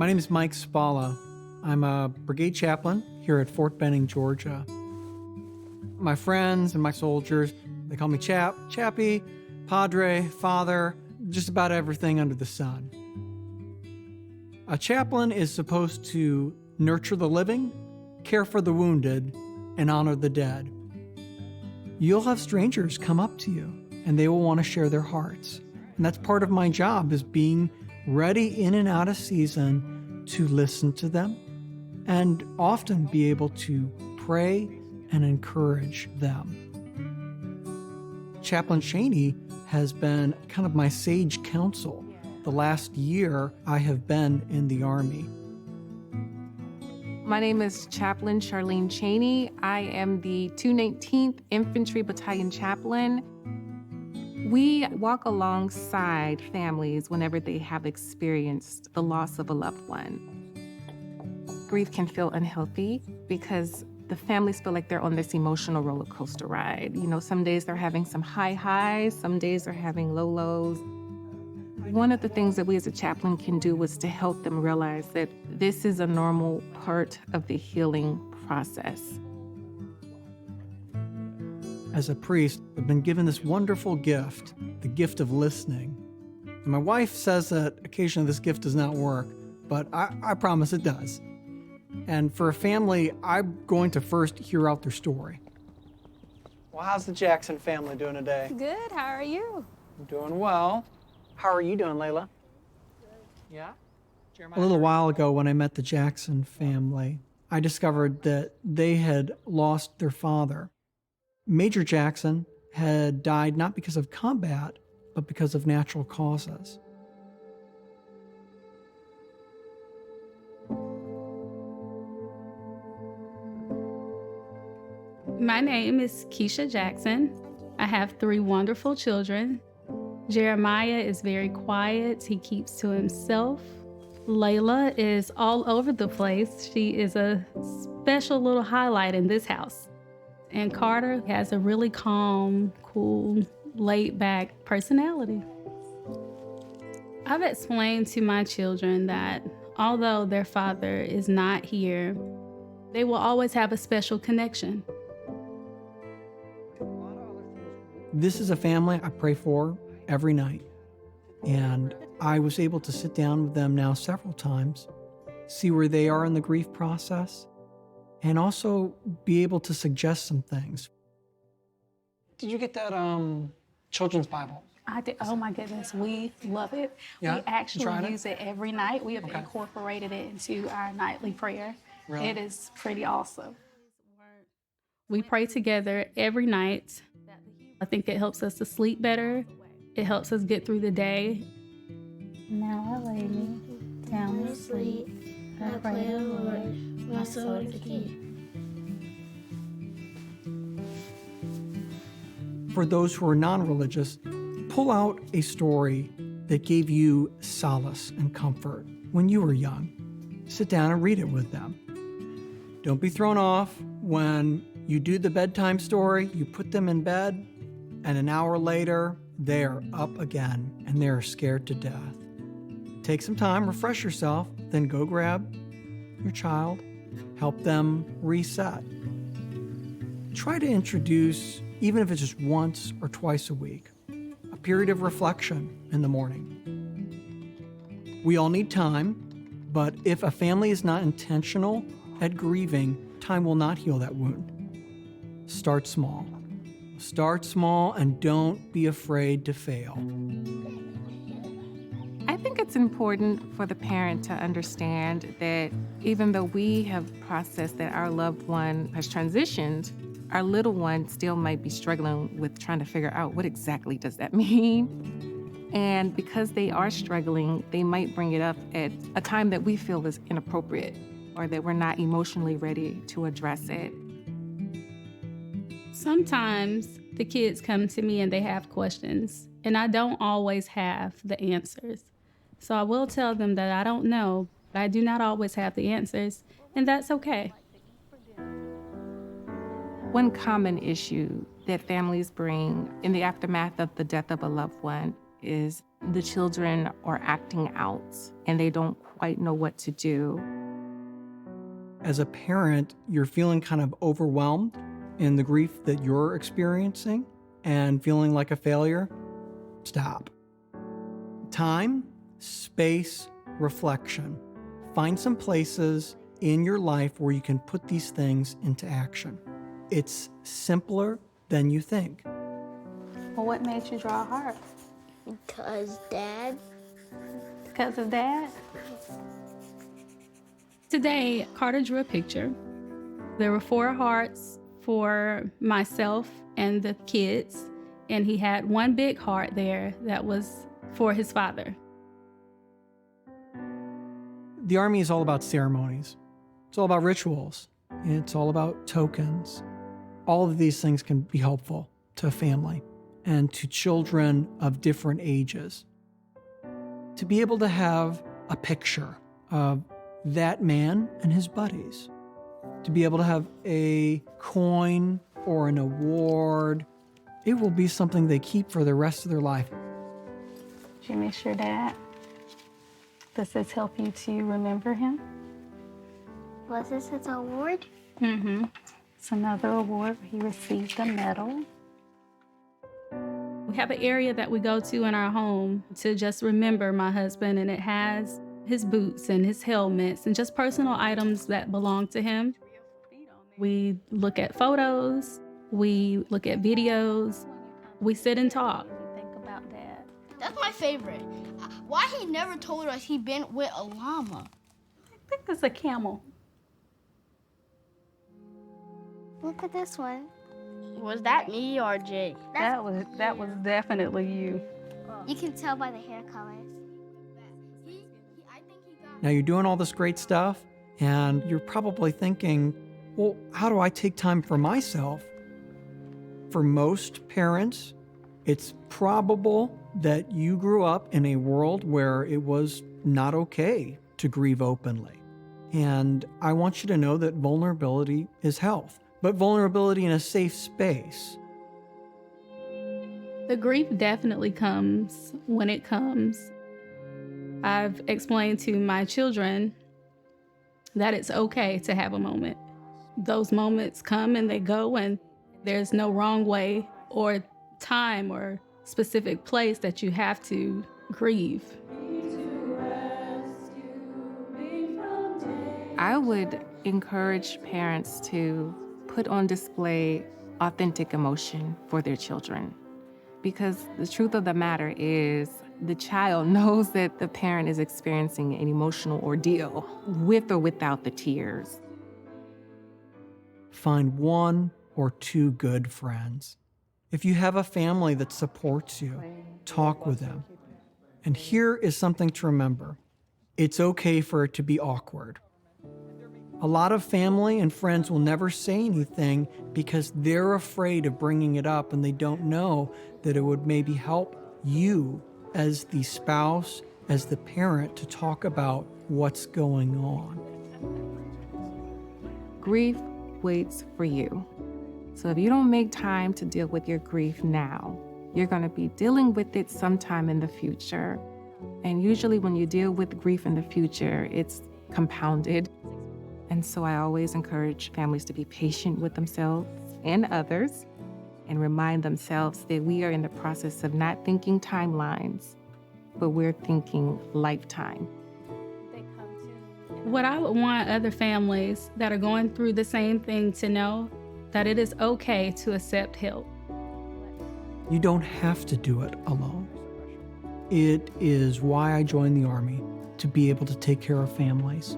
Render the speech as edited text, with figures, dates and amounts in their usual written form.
My name is Mike Spalla. I'm a brigade chaplain here at Fort Benning, Georgia. My friends and my soldiers, they call me Chap, Chappie, Padre, Father, just about everything under the sun. A chaplain is supposed to nurture the living, care for the wounded, and honor the dead. You'll have strangers come up to you, and they will want to share their hearts. And that's part of my job, is being ready in and out of season to listen to them and often be able to pray and encourage them. Chaplain Cheney has been kind of my sage counsel. The last year I have been in the Army. My name is Chaplain Charlene Cheney. I am the 219th Infantry Battalion Chaplain. We walk alongside families whenever they have experienced the loss of a loved one. Grief can feel unhealthy because the families feel like they're on this emotional roller coaster ride. You know, some days they're having some high highs, some days they're having low lows. One of the things that we as a chaplain can do is to help them realize that this is a normal part of the healing process. As a priest, I've been given this wonderful gift, the gift of listening. And my wife says that occasionally this gift does not work, but I promise it does. And for a family, I'm going to first hear out their story. Well, how's the Jackson family doing today? Good, how are you? I'm doing well. How are you doing, Layla? Yeah? A little while ago when I met the Jackson family, I discovered that they had lost their father. Major Jackson had died not because of combat, but because of natural causes. My name is Keisha Jackson. I have 3 wonderful children. Jeremiah is very quiet. He keeps to himself. Layla is all over the place. She is a special little highlight in this house. And Carter has a really calm, cool, laid-back personality. I've explained to my children that although their father is not here, they will always have a special connection. This is a family I pray for every night. And I was able to sit down with them now several times, see where they are in the grief process, and also be able to suggest some things. Did you get that children's Bible? I did. Oh my goodness, we love it. Yeah? We You actually tried it? use it every night. We have Okay. incorporated it into our nightly prayer. Really? It is pretty awesome. We pray together every night. I think it helps us to sleep better. It helps us get through the day. Now I lay me down to sleep. I pray the Lord my soul to keep. For those who are non-religious, pull out a story that gave you solace and comfort when you were young. Sit down and read it with them. Don't be thrown off when you do the bedtime story, you put them in bed, and an hour later, they're up again and they're scared to death. Take some time, refresh yourself, then go grab your child, help them reset. Try to introduce, even if it's just once or twice a week, a period of reflection in the morning. We all need time, but if a family is not intentional at grieving, time will not heal that wound. Start small. Start small and don't be afraid to fail. I think it's important for the parent to understand that even though we have processed that our loved one has transitioned, our little one still might be struggling with trying to figure out what exactly does that mean. And because they are struggling, they might bring it up at a time that we feel is inappropriate or that we're not emotionally ready to address it. Sometimes the kids come to me and they have questions, and I don't always have the answers. So I will tell them that I don't know, but I do not always have the answers, and that's okay. One common issue that families bring in the aftermath of the death of a loved one is the children are acting out and they don't quite know what to do. As a parent, you're feeling kind of overwhelmed in the grief that you're experiencing and feeling like a failure. Stop. Time, space, reflection. Find some places in your life where you can put these things into action. It's simpler than you think. Well, what made you draw a heart? Because Dad. Because of Dad? Today, Carter drew a picture. There were 4 hearts for myself and the kids, and he had one big heart there that was for his father. The Army is all about ceremonies. It's all about rituals. It's all about tokens. All of these things can be helpful to a family and to children of different ages. To be able to have a picture of that man and his buddies. To be able to have a coin or an award, it will be something they keep for the rest of their life. Did you miss your dad? Does this help you to remember him? Was this his award? Mm-hmm. It's another award where he received a medal. We have an area that we go to in our home to just remember my husband, and it has his boots and his helmets and just personal items that belong to him. We look at photos, we look at videos, we sit and talk. Think about Dad. That's my favorite. Why he never told us he been with a llama? I think it's a camel. Look at this one. Was that me or Jay? That was definitely you. You can tell by the hair colors. Now you're doing all this great stuff, and you're probably thinking, well, how do I take time for myself? For most parents, it's probable that you grew up in a world where it was not okay to grieve openly. And I want you to know that vulnerability is health, but vulnerability in a safe space. The grief definitely comes when it comes. I've explained to my children that it's okay to have a moment. Those moments come and they go, and there's no wrong way or time or specific place that you have to grieve. I would encourage parents to put on display authentic emotion for their children, because the truth of the matter is the child knows that the parent is experiencing an emotional ordeal with or without the tears. Find 1 or 2 good friends. If you have a family that supports you, talk with them. And here is something to remember. It's okay for it to be awkward. A lot of family and friends will never say anything because they're afraid of bringing it up, and they don't know that it would maybe help you as the spouse, as the parent, to talk about what's going on. Grief waits for you. So if you don't make time to deal with your grief now, you're going to be dealing with it sometime in the future. And usually when you deal with grief in the future, it's compounded. And so I always encourage families to be patient with themselves and others and remind themselves that we are in the process of not thinking timelines, but we're thinking lifetime. What I would want other families that are going through the same thing to know that it is okay to accept help. You don't have to do it alone. It is why I joined the Army, to be able to take care of families.